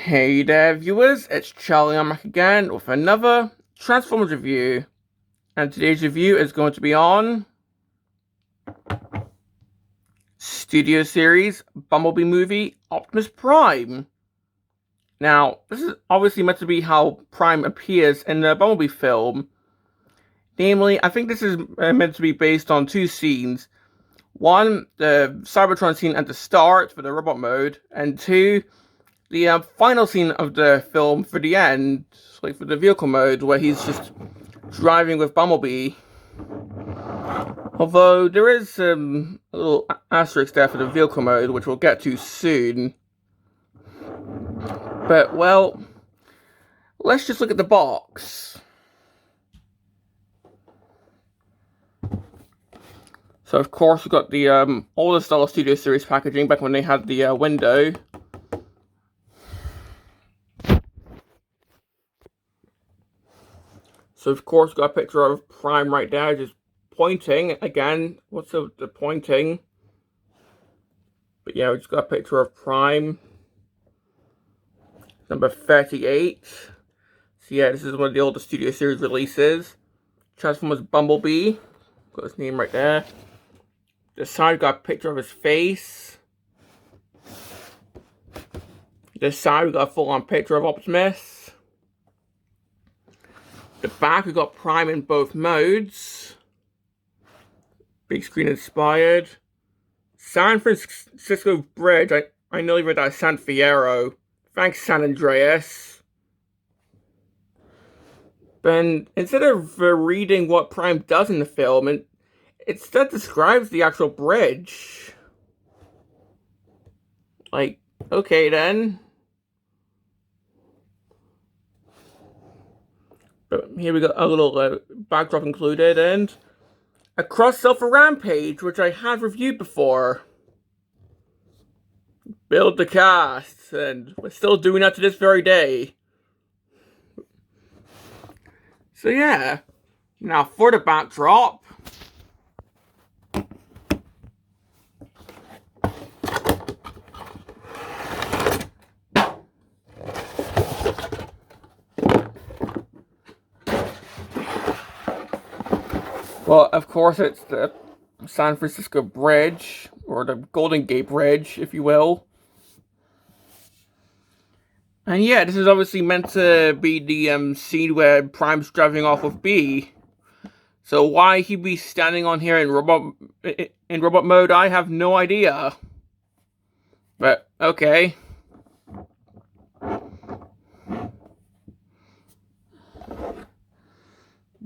Hey there, viewers, it's Charlie. I'm back again with another Transformers review. And today's review is going to be on Studio Series Bumblebee movie Optimus Prime. Now, this is obviously meant to be how Prime appears in the Bumblebee film. Namely, I think this is meant to be based on two scenes. One, the Cybertron scene at the start for the robot mode, and two, the final scene of the film for the end, like for the vehicle mode, where he's just driving with Bumblebee. Although there is a little asterisk there for the vehicle mode, which we'll get to soon. But, well, let's just look at the box. So, of course, we've got the older style Studio Series packaging back when they had the window. So, of course, we've got a picture of Prime right there, just pointing. Again, what's the pointing? But yeah, we just got a picture of Prime. Number 38. So yeah, this is one of the older Studio Series releases. Transformers Bumblebee. Got his name right there. This side got a picture of his face. This side we got a full-on picture of Optimus. The back we got Prime in both modes. Big screen inspired. San Francisco Bridge. I nearly read that as San Fierro. Thanks, San Andreas. But instead of reading what Prime does in the film, it instead describes the actual bridge. Like, okay then. But here we got a little backdrop included, and a cross-sell for Rampage, which I have reviewed before. Build the cast, and we're still doing that to this very day. So yeah, now for the backdrop. Well, of course, it's the San Francisco Bridge, or the Golden Gate Bridge, if you will. And yeah, this is obviously meant to be the scene where Prime's driving off with B. So why he'd be standing on here in robot mode, I have no idea. But okay.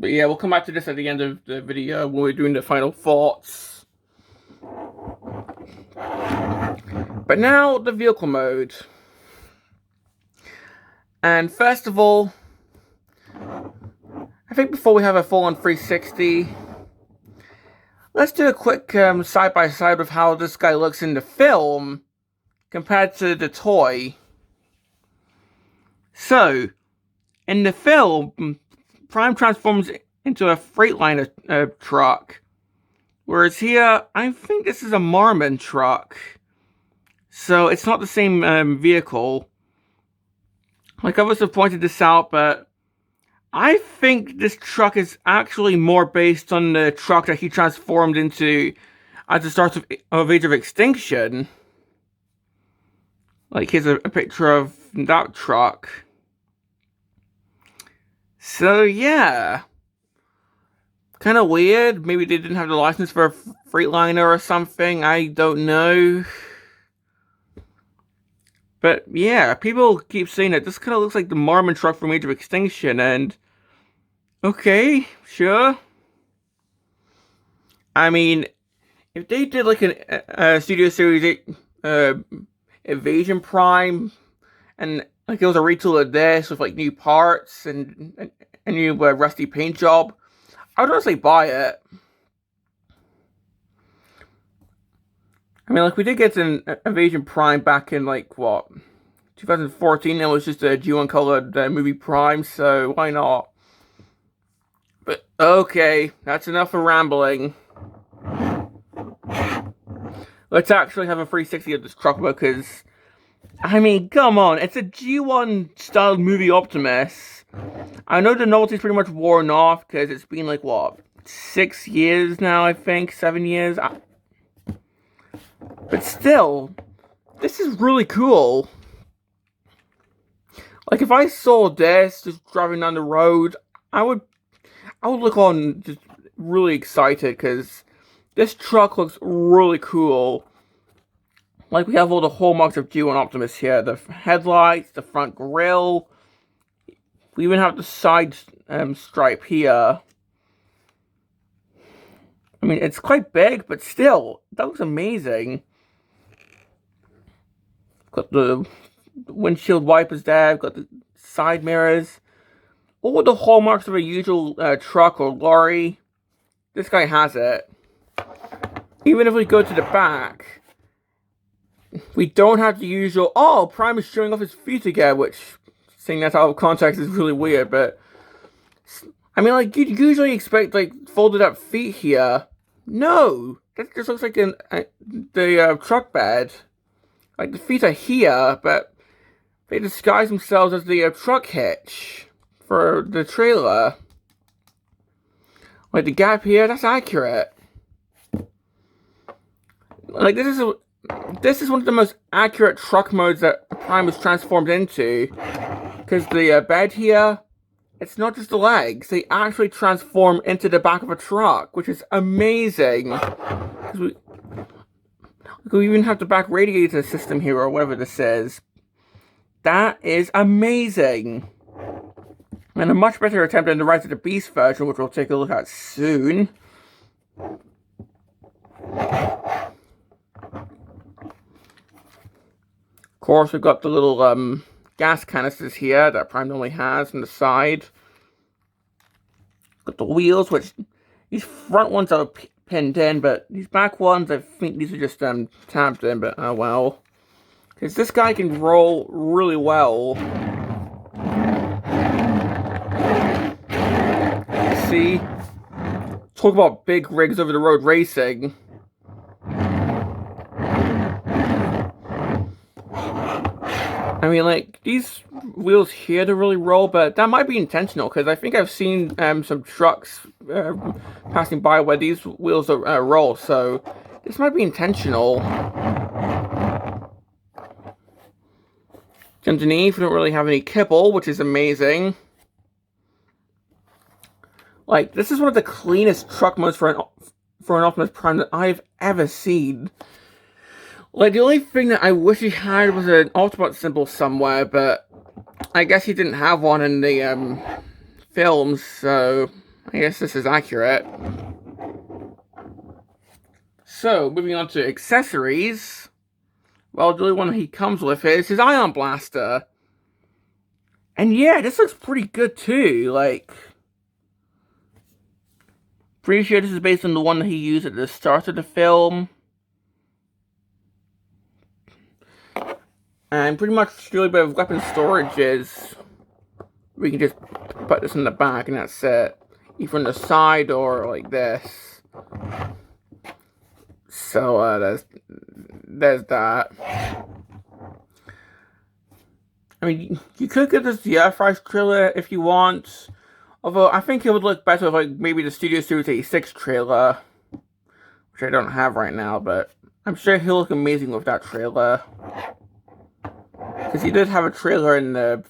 But yeah, we'll come back to this at the end of the video when we're doing the final thoughts. But now, the vehicle mode. And first of all, I think before we have a full-on 360, let's do a quick side-by-side of how this guy looks in the film compared to the toy. So, in the film, Prime transforms into a Freightliner truck. Whereas here, I think this is a Marmon truck. So, it's not the same vehicle. Like, others have pointed this out, but I think this truck is actually more based on the truck that he transformed into at the start of Age of Extinction. Like, here's a picture of that truck. So, yeah. Kind of weird. Maybe they didn't have the license for a Freightliner or something. I don't know. But, yeah, people keep saying that this kind of looks like the Marmon truck from Age of Extinction, and okay, sure. I mean, if they did like a Studio Series 8 Invasion Prime, and like it was a retool of this with like new parts and a new rusty paint job, I would honestly buy it. I mean, like, we did get an Invasion Prime back in, like, what, 2014, it was just a G1 movie Prime, so why not? But, okay, that's enough of rambling. Let's actually have a 360 of this truck, because I mean, come on, it's a G1 style movie Optimus. I know the novelty's pretty much worn off because it's been like, what, 6 years now, I think? 7 years? But still, this is really cool. Like, if I saw this just driving down the road, I would look on just really excited because this truck looks really cool. Like, we have all the hallmarks of G1 Optimus here. The headlights, the front grille. We even have the side stripe here. I mean, it's quite big, but still, that looks amazing. Got the windshield wipers there. Got the side mirrors. All the hallmarks of a usual truck or lorry. This guy has it. Even if we go to the back, we don't have the usual, oh, Prime is showing off his feet again, which, seeing that's out of context, is really weird, but, I mean, like, you'd usually expect, like, folded up feet here. No! That just looks like the truck bed. Like, the feet are here, but they disguise themselves as the truck hitch for the trailer. Like, the gap here, that's accurate. Like, this is one of the most accurate truck modes that Prime is transformed into. Because the bed here, it's not just the legs. They actually transform into the back of a truck, which is amazing. We even have the back radiator system here, or whatever this is. That is amazing. And a much better attempt than the Rise of the Beast version, which we'll take a look at soon. Of course, we've got the little gas canisters here that Prime normally has on the side. Got the wheels, which these front ones are pinned in, but these back ones, I think these are just tapped in, but oh well. Because this guy can roll really well. See? Talk about big rigs over the road racing. I mean, like, these wheels here to really roll, but that might be intentional, because I think I've seen some trucks passing by where these wheels are roll, so this might be intentional. Underneath, we don't really have any kibble, which is amazing. Like, this is one of the cleanest truck modes for an Optimus Prime that I've ever seen. Like, the only thing that I wish he had was an Autobot symbol somewhere, but I guess he didn't have one in the films, so I guess this is accurate. So, moving on to accessories. Well, the only one he comes with is his Ion Blaster. And yeah, this looks pretty good too, like... Pretty sure this is based on the one that he used at the start of the film. And pretty much the only bit of weapon storage is... we can just put this in the back and that's it. Either on the side or like this. So, there's that. I mean, you could get this the Earthrise trailer if you want. Although, I think it would look better with, like, maybe the Studio Series 86 trailer. Which I don't have right now, but I'm sure he'll look amazing with that trailer. Because he did have a trailer in the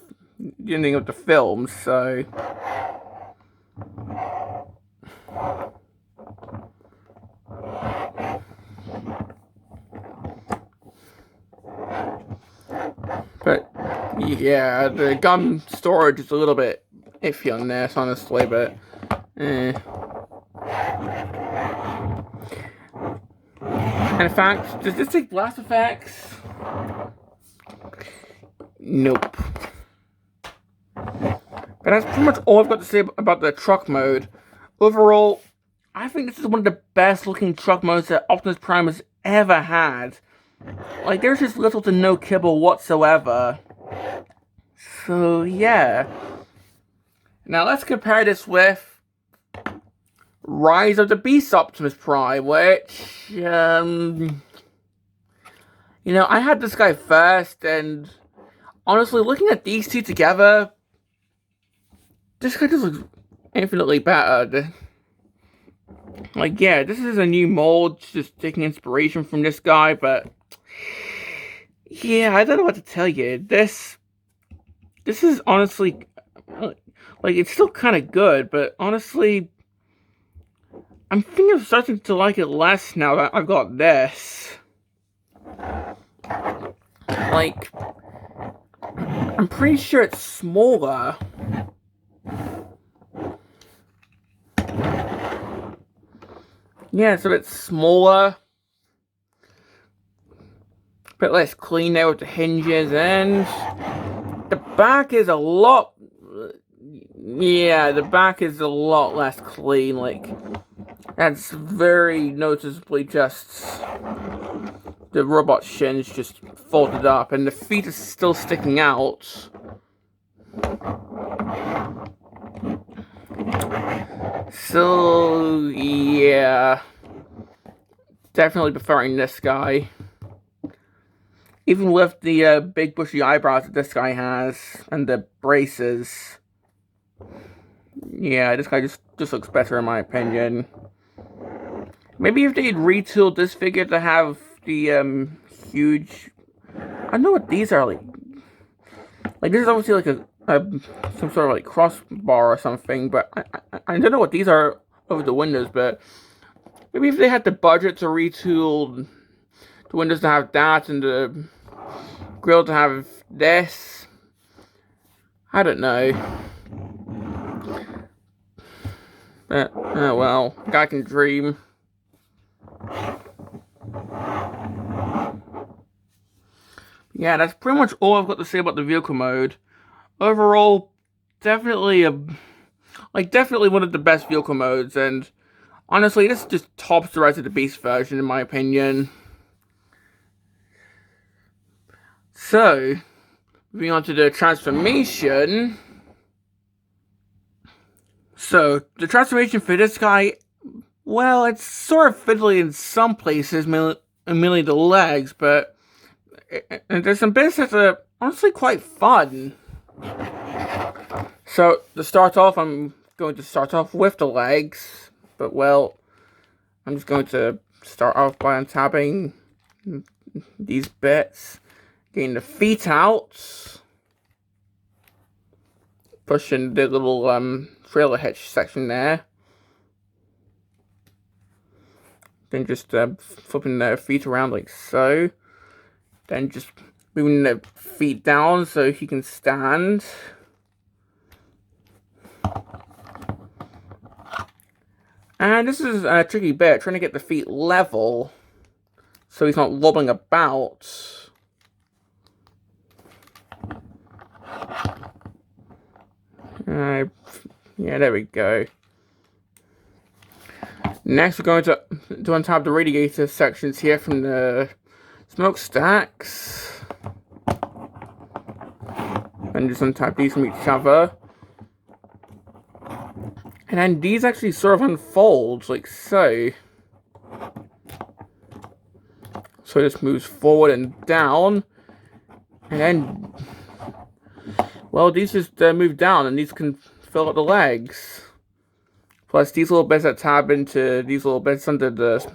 ending of the film, so... But, yeah, the gum storage is a little bit iffy on this, honestly, but... And in fact, does this take blast effects? Nope. But that's pretty much all I've got to say about the truck mode. Overall, I think this is one of the best looking truck modes that Optimus Prime has ever had. Like, there's just little to no kibble whatsoever. So, yeah. Now, let's compare this with Rise of the Beast Optimus Prime, which, yeah, You know, I had this guy first, and honestly, looking at these two together, this guy just looks infinitely better. Like, yeah, this is a new mold, just taking inspiration from this guy, but yeah, I don't know what to tell you. This is honestly, like, it's still kind of good, but honestly, I'm thinking of starting to like it less now that I've got this. Like, I'm pretty sure it's smaller. Yeah, it's a bit smaller. A bit less clean there with the hinges, and the back is a lot... Yeah, the back is a lot less clean. Like, that's very noticeably just... The robot shins just folded up, and the feet are still sticking out. So, yeah. Definitely preferring this guy. Even with the big bushy eyebrows that this guy has, and the braces. Yeah, this guy just looks better in my opinion. Maybe if they'd retooled this figure to have the huge... I don't know what these are like. Like, this is obviously like some sort of like crossbar or something, but I don't know what these are over the windows, but maybe if they had the budget to retool the windows to have that and the grill to have this, I don't know. But, oh well, guy can dream. Yeah, that's pretty much all I've got to say about the vehicle mode. Overall, definitely definitely one of the best vehicle modes, and honestly, this just tops the rest of the Beast version in my opinion. So, moving on to the transformation. So, the transformation for this guy, well, it's sort of fiddly in some places, mainly the legs, but there's some bits that are honestly quite fun. So, to start off, I'm going to start off with the legs, but well, I'm just going to start off by untabbing these bits, getting the feet out, pushing the little trailer hitch section there, then just flipping the feet around like so, then just moving the feet down so he can stand. And this is a tricky bit, trying to get the feet level so he's not wobbling about. Yeah, there we go. Next, we're going to untab the radiator sections here from the smokestacks. And just untab these from each other. And then these actually sort of unfold, like so. So this moves forward and down. And then, well, these just move down, and these can fill up the legs. Plus, these little bits that tab into these little bits under the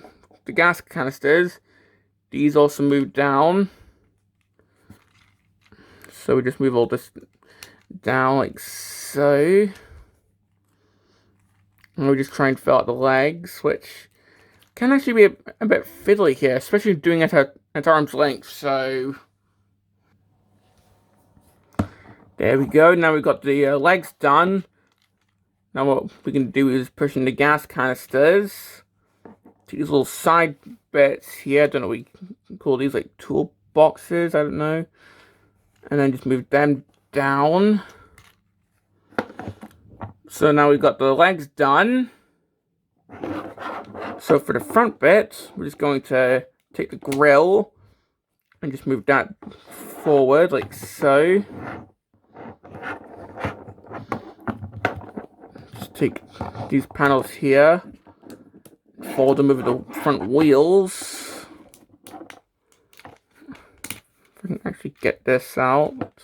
gas canisters, these also move down. So we just move all this down like so. And we just try and fill out the legs, which can actually be a bit fiddly here, especially doing it at arm's length, so... There we go, now we've got the legs done. Now what we can do is push in the gas canisters. These little side bits here, I don't know what we can call these, like tool boxes, I don't know. And then just move them down. So now we've got the legs done. So for the front bit, we're just going to take the grill and just move that forward like so. Just take these panels here, fold them over the front wheels. get this out.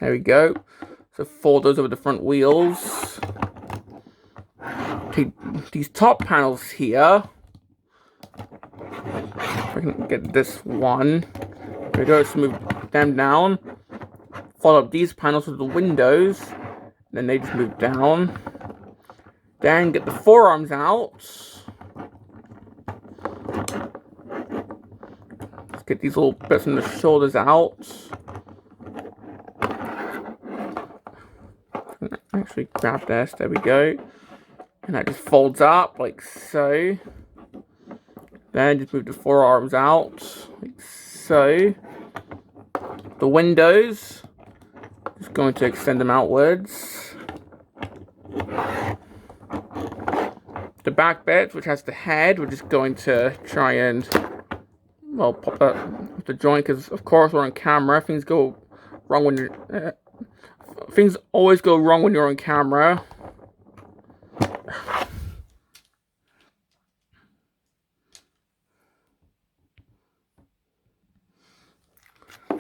There we go. So fold those over the front wheels. Take these top panels here. I can get this one. There we go. Let's move them down. Fold up these panels with the windows. Then they just move down. Then get the forearms out. Let's get these little bits on the shoulders out. Actually grab this, there we go. And that just folds up like so. Then just move the forearms out like so. The windows, just going to extend them outwards. The back bit, which has the head, we're just going to try and, well, pop that the joint, because of course we're on camera. Things go wrong when you're things always go wrong when you're on camera.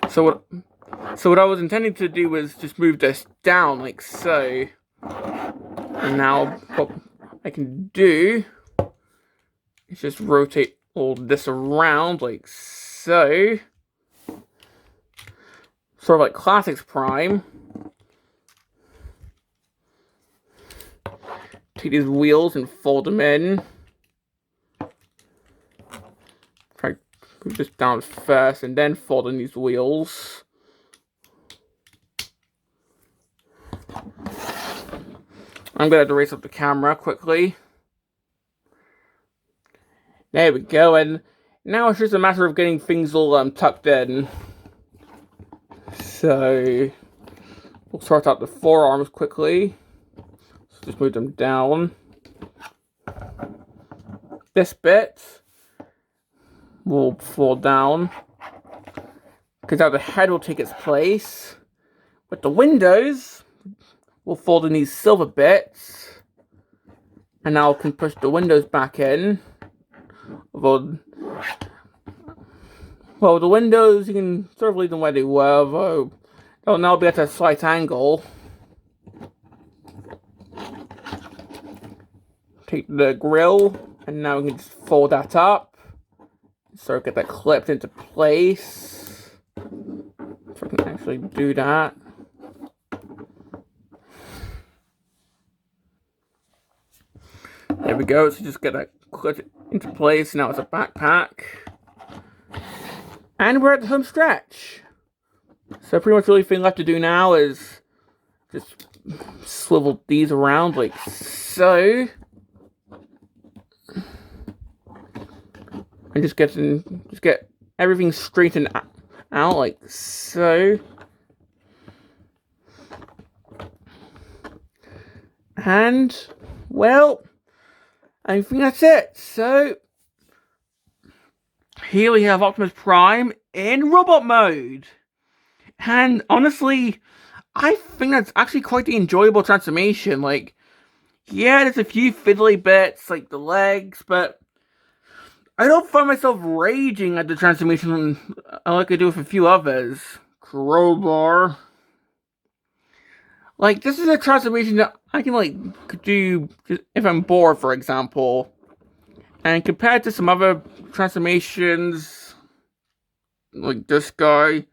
So what I was intending to do was just move this down like so. And now what I can do is just rotate all this around like so. Sort of like Classics Prime. Take these wheels and fold them in. Try to move this down first and then fold in these wheels. I'm gonna have to raise up the camera quickly. There we go, and now it's just a matter of getting things all tucked in. So we'll sort out the forearms quickly. Just move them down. This bit will fall down, because now the head will take its place. But the windows will fold in these silver bits. And now I can push the windows back in. Well, the windows, you can sort of leave them where they were, though they'll now be at a slight angle. Take the grill, and now we can just fold that up. So get that clipped into place. So I can actually do that. There we go, so just get that clipped into place. Now it's a backpack. And we're at the home stretch. So pretty much the only thing left to do now is just swivel these around like so. And just get everything straightened out like so. And, well, I think that's it. So, here we have Optimus Prime in robot mode. And honestly, I think that's actually quite the enjoyable transformation. Like, yeah, there's a few fiddly bits, like the legs, but I don't find myself raging at the transformation like I do with a few others. Crowbar. Like, this is a transformation that I can, like, do if I'm bored, for example. And compared to some other transformations, like this guy,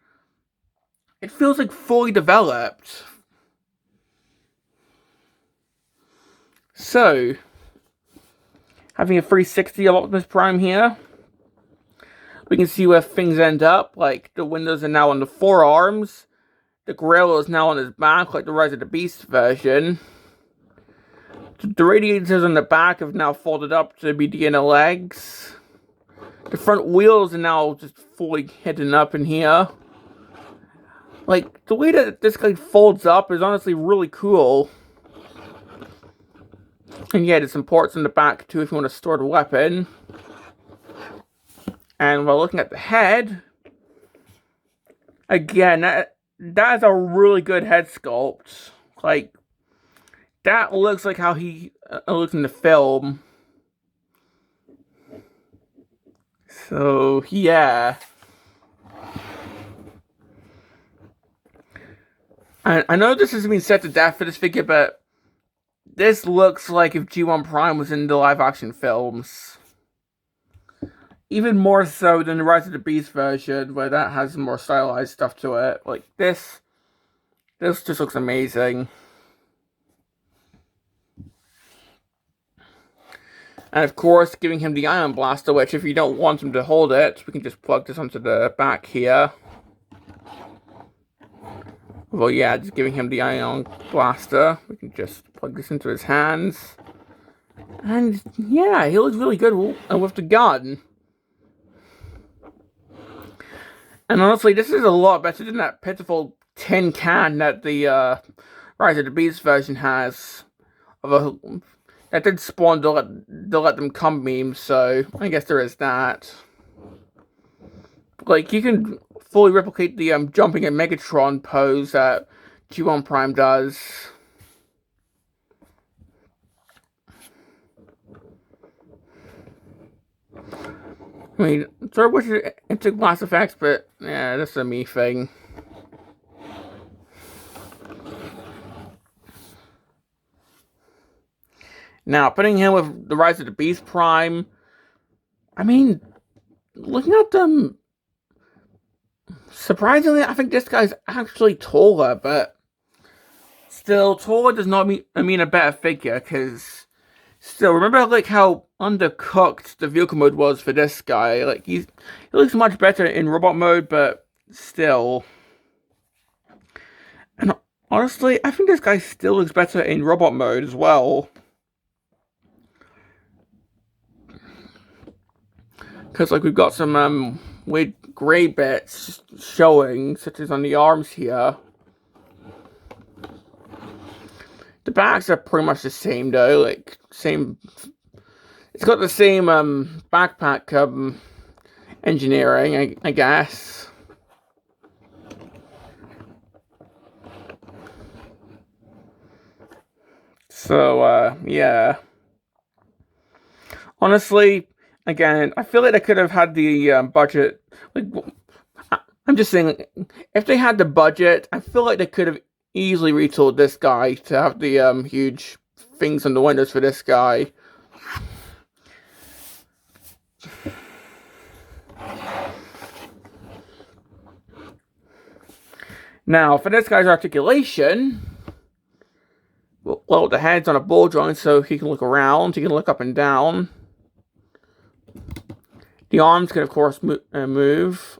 it feels, like, fully developed. So, having a 360 of Optimus Prime here, we can see where things end up. Like, the windows are now on the forearms. The grill is now on his back, like the Rise of the Beast version. The radiators on the back have now folded up to be the inner legs. The front wheels are now just fully hidden up in here. Like, the way that this guy folds up is honestly really cool. And yeah, there's some ports in the back too if you want to store the weapon. And while looking at the head, again, that is a really good head sculpt. Like, that looks like how he looks in the film. So, yeah. I know this has been set to death for this figure, but this looks like if G1 Prime was in the live-action films. Even more so than the Rise of the Beast version, where that has more stylized stuff to it. Like, this just looks amazing. And of course, giving him the Ion Blaster, which if you don't want him to hold it, we can just plug this onto the back here. Well, yeah, just giving him the Ion Blaster. We can just plug this into his hands. And yeah, he looks really good with the gun. And honestly, this is a lot better than that pitiful tin can that the Rise of the Beast version has. That did spawn to let them come memes, so I guess there is that. Like, you can fully replicate the jumping at Megatron pose that G1 Prime does. I mean, sort of wish it took Mass Effects, but yeah, that's a me thing. Now, putting him with the Rise of the Beast Prime, I mean, looking at them, surprisingly, I think this guy's actually taller, but still, taller does not mean a better figure, because still, remember like how undercooked the vehicle mode was for this guy? Like, he looks much better in robot mode, but still. And honestly, I think this guy still looks better in robot mode as well. Because, like, we've got some weird grey bits showing, such as on the arms here. The backs are pretty much the same, though. Like, same. It's got the same backpack engineering, I guess. So, yeah. Honestly, again, I feel like they could have had the budget. Like, I'm just saying, if they had the budget, I feel like they could have easily retooled this guy to have the huge things on the windows for this guy. Now, for this guy's articulation, well, the head's on a ball joint, so he can look around, he can look up and down. The arms can, of course, move.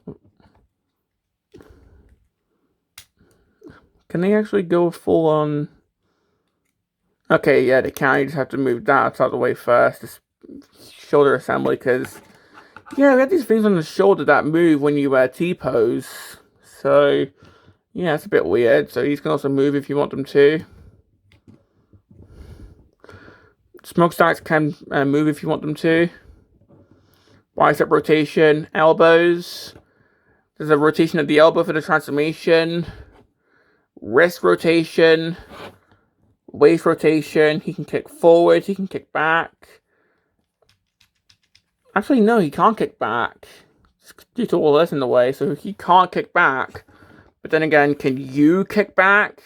Can they actually go full on? Okay, yeah, they can. You just have to move that out of the way first. This shoulder assembly, because yeah, we have these things on the shoulder that move when you T-pose. So yeah, it's a bit weird. So these can also move if you want them to. Smokestacks can move if you want them to. Bicep rotation, elbows. There's a rotation of the elbow for the transformation. Wrist rotation. Waist rotation. He can kick forward. He can kick back. Actually, no, he can't kick back. Due to all this in the way, so he can't kick back. But then again, can you kick back?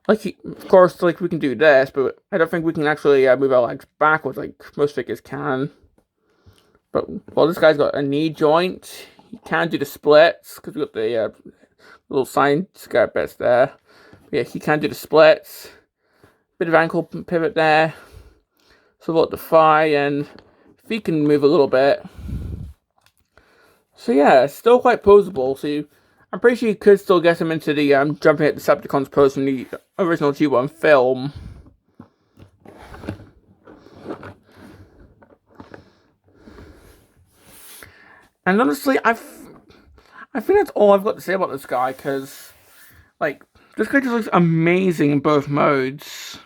Like, of course, like, we can do this, but I don't think we can actually move our legs backwards like most figures can. But, well, this guy's got a knee joint. He can do the splits, because we've got the little side skirt bits there. But yeah, he can do the splits. Bit of ankle pivot there. So we've got the thigh, and feet can move a little bit. So yeah, it's still quite posable, so I'm pretty sure you could still get him into the jumping at Decepticons pose from the original G1 film. And honestly, I think that's all I've got to say about this guy, because, like, this guy just looks amazing in both modes.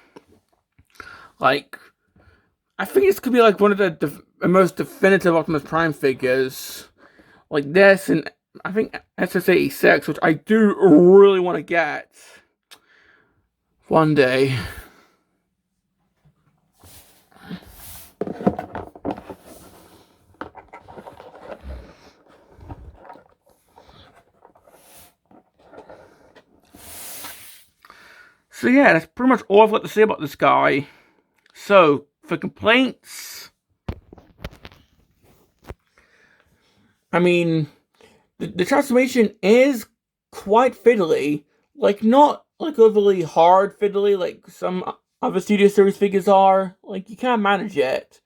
Like, I think this could be, like, one of the most definitive Optimus Prime figures. Like this, and I think SS86, which I do really want to get one day. So yeah, that's pretty much all I've got to say about this guy. So, for complaints, I mean, the transformation is quite fiddly. Like, not like overly hard fiddly like some other Studio Series figures are. Like, you can't manage it.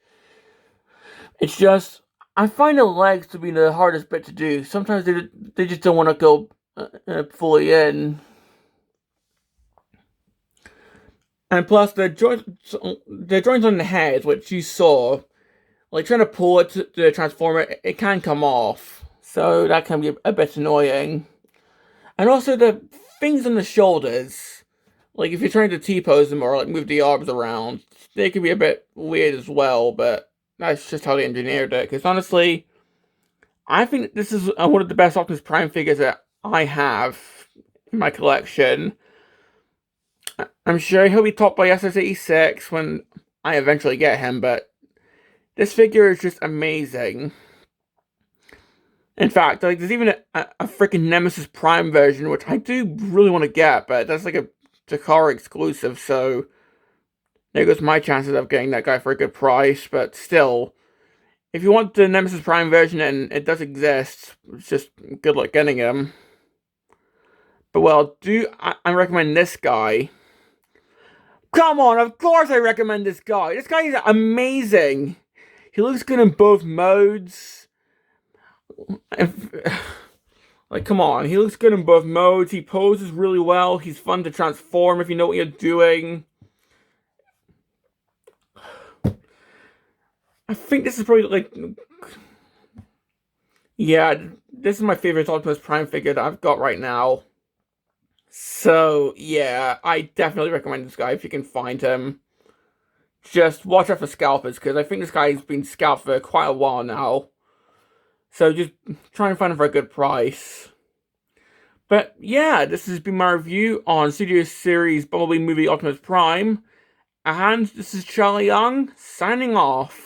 It's just, I find the legs to be the hardest bit to do. Sometimes they just don't want to go fully in. And plus, the joints on the head, which you saw, like trying to pull it to the transformer, it can come off. So that can be a bit annoying. And also the things on the shoulders, like if you're trying to T-pose them or like move the arms around, they can be a bit weird as well, but that's just how they engineered it. Because honestly, I think this is one of the best Optimus Prime figures that I have in my collection. I'm sure he'll be topped by SS86 when I eventually get him, but this figure is just amazing. In fact, like there's even a freaking Nemesis Prime version, which I do really want to get, but that's like a Takara exclusive, so there goes my chances of getting that guy for a good price. But still, if you want the Nemesis Prime version and it does exist, it's just good luck getting him. But well, I recommend this guy? Come on, of course I recommend this guy. This guy is amazing. He looks good in both modes. Like, come on, he looks good in both modes. He poses really well. He's fun to transform if you know what you're doing. I think this is probably like, yeah, this is my favorite Optimus Prime figure that I've got right now. So yeah, I definitely recommend this guy if you can find him. Just watch out for scalpers, because I think this guy's been scalped for quite a while now. So just try and find him for a good price. But yeah, this has been my review on Studio Series Bumblebee movie Optimus Prime. And this is Charlie Young, signing off.